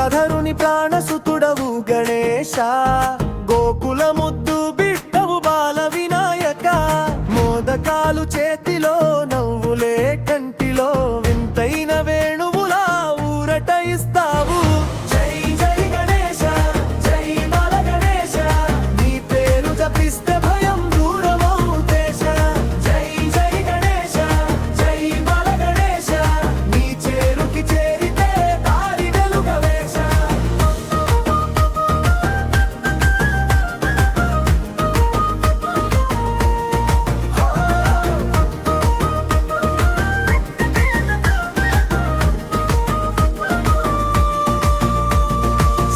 గంగాధరుని ప్రాణసుతుడవు గణేశ, గోకుల ముద్దు బిడ్డవు బాల వినాయక. మోదకాలు చేతిలో నవ్వులే కంటిలో, వింతైన వేణువులా ఊరట ఇస్తావు. జై జై గణేశ, జై బాల గణేశ, నీ పేరు జపిస్తే భయం దూరమవు దేశ. జై జై గణేశ, జై బాల గణేశ, నీ చేరుకి చేరితే దారి వెలుగవేశ.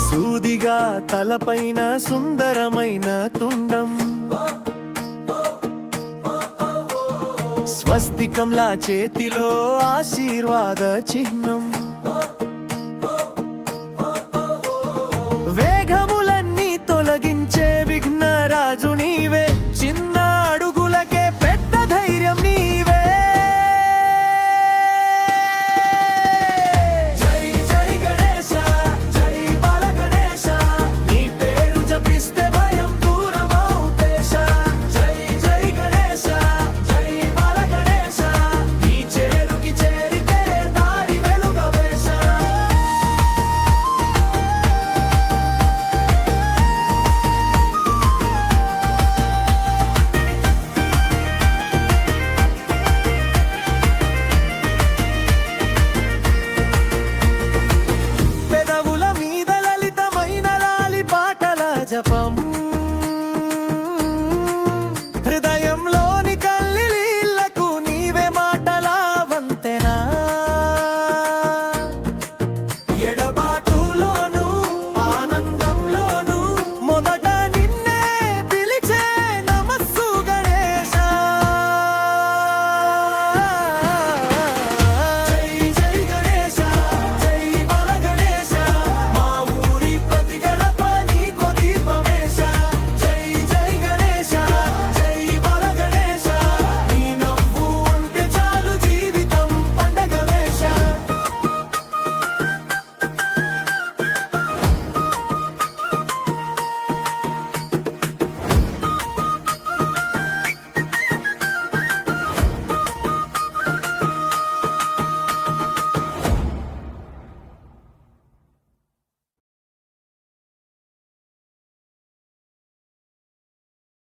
సూదిగా తలపైన సుందరమైన తుండం, స్వస్తికంలా చేతిలో ఆశీర్వాద చిహ్నం.